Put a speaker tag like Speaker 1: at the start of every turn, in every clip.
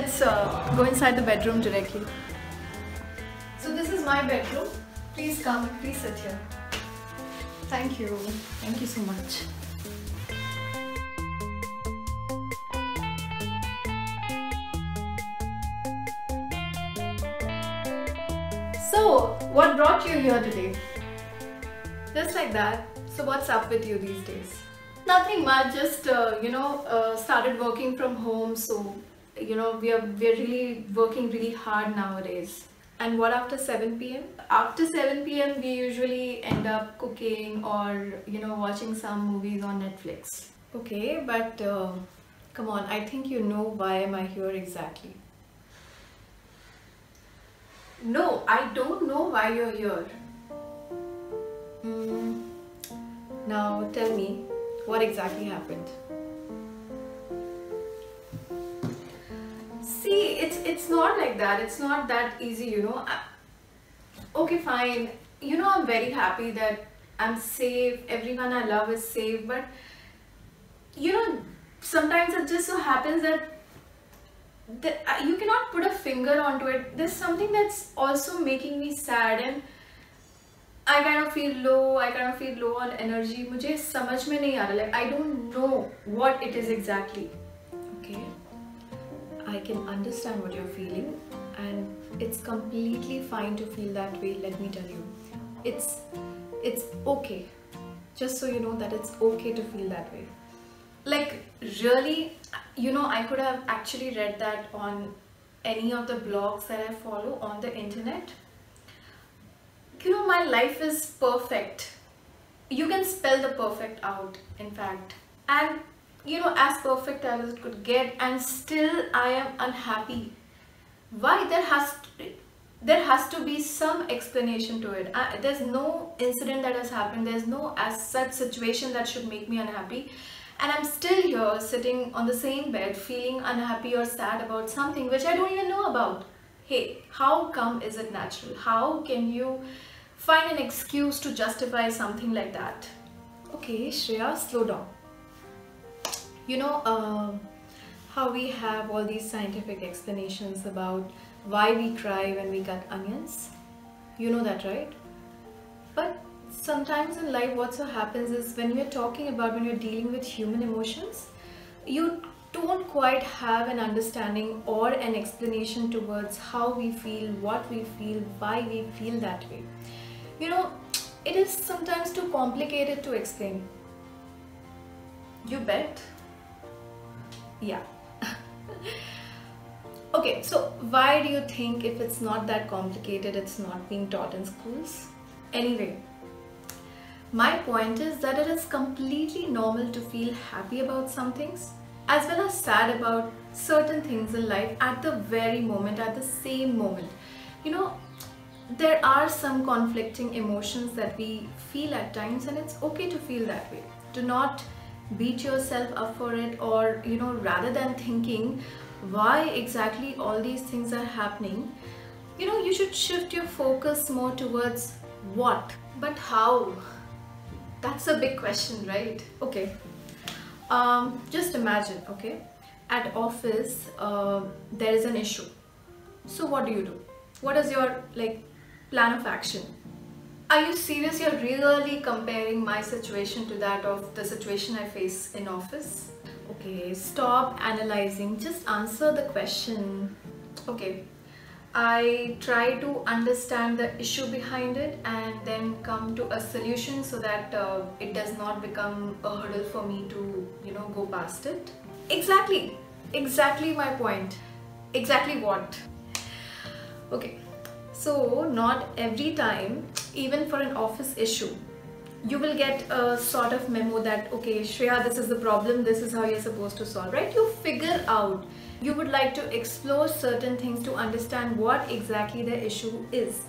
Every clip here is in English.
Speaker 1: let's go inside the bedroom directly. So this is my bedroom. Please come, please sit here. Thank you. Thank you so much. So, what brought you here today? Just like that. So what's up with you these days? Nothing much, just started working from home, so we're really working really hard nowadays. And what after 7 p.m? After 7 p.m. we usually end up cooking or watching some movies on Netflix. Okay, but come on, I think you know why am I here exactly. No, I don't know why you're here. Now tell me, what exactly happened? See, it's not like that. It's not that easy, Okay, fine. I'm very happy that I'm safe. Everyone I love is safe. But, sometimes it just so happens that you cannot put a finger onto it. There's something that's also making me sad, and I kind of feel low. I kind of feel low on energy. मुझे समझ में नहीं आ रहा. Like, I don't know what it is exactly. Okay, I can understand what you're feeling, and it's completely fine to feel that way. Let me tell you, it's okay. Just so you know that it's okay to feel that way. Like, really, I could have actually read that on any of the blogs that I follow on the internet. My life is perfect. You can spell the perfect out, in fact. And, as perfect as it could get, and still I am unhappy. Why? There has to be some explanation to it. There's no incident that has happened. There's no as such situation that should make me unhappy. And I'm still here sitting on the same bed feeling unhappy or sad about something which I don't even know about. Hey, how come is it natural? How can you find an excuse to justify something like that? Okay, Shreya, slow down. How we have all these scientific explanations about why we cry when we cut onions? You know that, right? But sometimes in life what so happens is when you're dealing with human emotions, you don't quite have an understanding or an explanation towards how we feel, what we feel, why we feel that way. It is sometimes too complicated to explain. You bet? Yeah. Okay, so why do you think if it's not that complicated, it's not being taught in schools? Anyway, my point is that it is completely normal to feel happy about some things as well as sad about certain things in life at the very moment, at the same moment. There are some conflicting emotions that we feel at times, and it's okay to feel that way. Do not beat yourself up for it, or rather than thinking why exactly all these things are happening, you should shift your focus more towards what, but how. That's a big question, right? Okay, just imagine, okay, at office there is an issue. So what do? What is your plan of action? Are you serious? You're really comparing my situation to that of the situation I face in office? Okay, stop analyzing, just answer the question. Okay, I try to understand the issue behind it and then come to a solution so that it does not become a hurdle for me to go past it. Exactly my point. Exactly what? Okay, so not every time, even for an office issue, you will get a sort of memo that, okay, Shreya, this is the problem, this is how you're supposed to solve, right? You figure out. You would like to explore certain things to understand what exactly the issue is.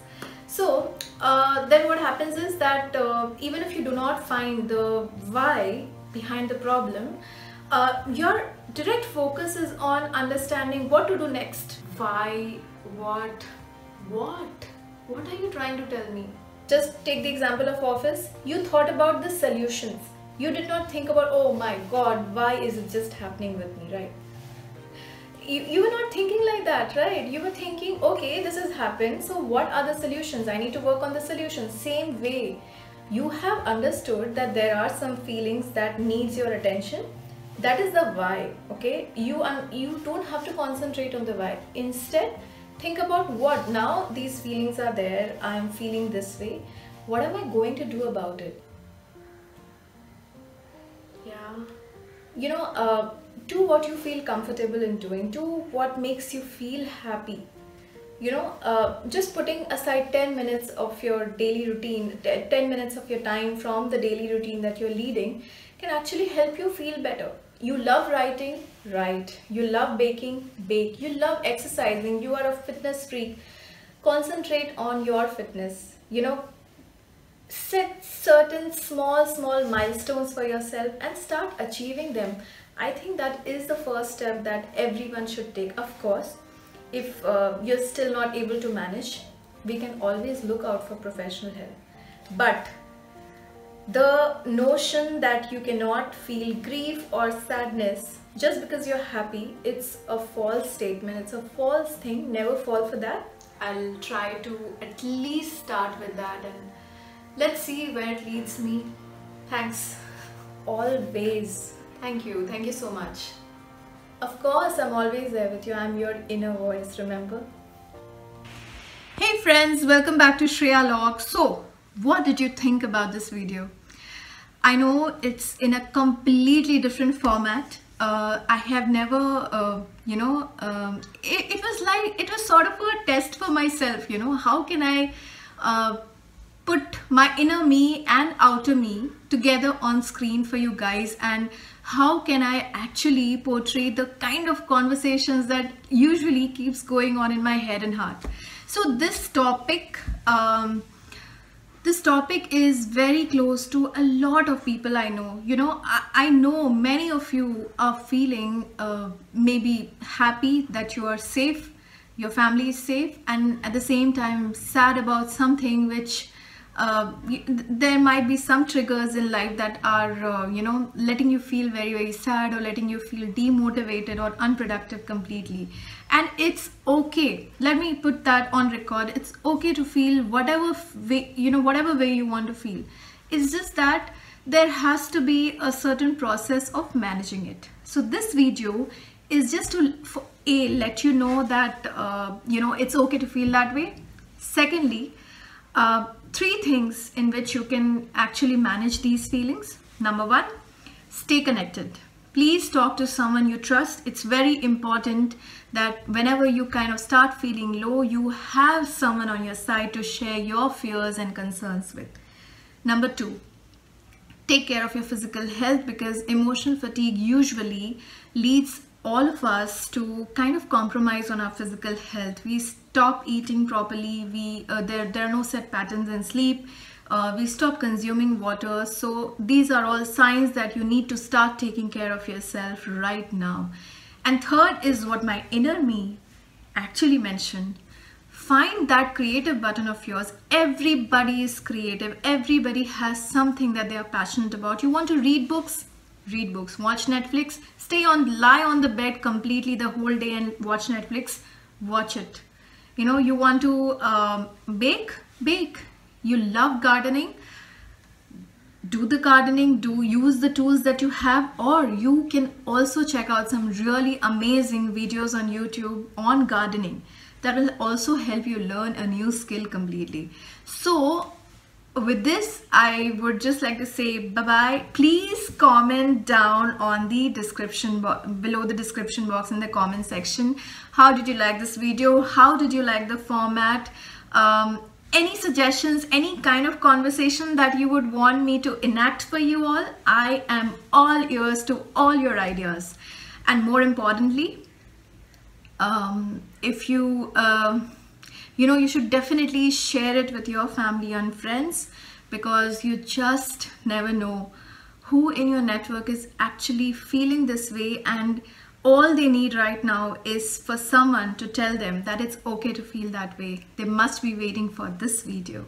Speaker 1: So then what happens is that even if you do not find the why behind the problem, your direct focus is on understanding what to do next. Why? What? What are you trying to tell me? Just take the example of office. You thought about the solutions. You did not think about, oh my God, why is it just happening with me, right? you were not thinking like that, right? You were thinking, okay, this has happened, so what are the solutions? I need to work on the solutions. Same way, you have understood that there are some feelings that needs your attention. That is the why, okay? You don't have to concentrate on the why. Instead, think about what now these feelings are there. I am feeling this way. What am I going to do about it? Yeah. You know, do what you feel comfortable in doing. Do what makes you feel happy. You know, just putting aside 10 minutes of your daily routine, 10 minutes of your time from the daily routine that you're leading can actually help you feel better. You love writing, write. You love baking, bake. You love exercising, you are a fitness freak. Concentrate on your fitness. You know, set certain small milestones for yourself and start achieving them. I think that is the first step that everyone should take. Of course, if you're still not able to manage, we can always look out for professional help. But the notion that you cannot feel grief or sadness just because you're happy, it's a false statement, it's a false thing. Never fall for that. I'll try to at least start with that, and let's see where it leads me. Thanks. Always. Thank you so much. Of course, I'm always there with you. I'm your inner voice, remember? Hey friends, welcome back to Shreya Log. So, what did you think about this video? I know it's in a completely different format. I have never, it was sort of a test for myself, you know, how can I put my inner me and outer me together on screen for you guys, and how can I actually portray the kind of conversations that usually keeps going on in my head and heart. So this topic is very close to a lot of people I know. You know, I know many of you are feeling maybe happy that you are safe, your family is safe, and at the same time sad about something which there might be some triggers in life that are letting you feel very sad, or letting you feel demotivated or unproductive completely. And it's okay, let me put that on record, it's okay to feel whatever way you want to feel. It's just that there has to be a certain process of managing it. So this video is just to let you know that it's okay to feel that way. Secondly, 3 things in which you can actually manage these feelings. Number 1, stay connected. Please talk to someone you trust. It's very important that whenever you kind of start feeling low, you have someone on your side to share your fears and concerns with. Number 2, take care of your physical health, because emotional fatigue usually leads all of us to kind of compromise on our physical health. We stop eating properly, there are no set patterns in sleep, we stop consuming water. So these are all signs that you need to start taking care of yourself right now. And third is what my inner me actually mentioned. Find that creative button of yours. Everybody is creative, everybody has something that they are passionate about. You want to read books? Read books. Watch Netflix? Lie on the bed completely the whole day and watch Netflix? Watch it. You know, you want to bake? Bake. You love gardening? Do the gardening, use the tools that you have, or you can also check out some really amazing videos on YouTube on gardening that will also help you learn a new skill completely. So with this, I would just like to say bye-bye. Please comment down on the description below the description box in the comment section. How did you like this video? How did you like the format? Any suggestions, any kind of conversation that you would want me to enact for you all? I am all ears to all your ideas. And more importantly, if you you should definitely share it with your family and friends, because you just never know who in your network is actually feeling this way, and all they need right now is for someone to tell them that it's okay to feel that way. They must be waiting for this video.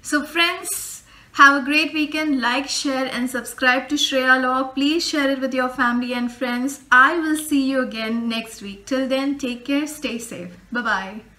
Speaker 1: So friends, Have a great weekend. Like, share and subscribe to Shreya Log. Please share it with your family and friends. I will see you again next week. Till then, take care, stay safe. Bye-bye.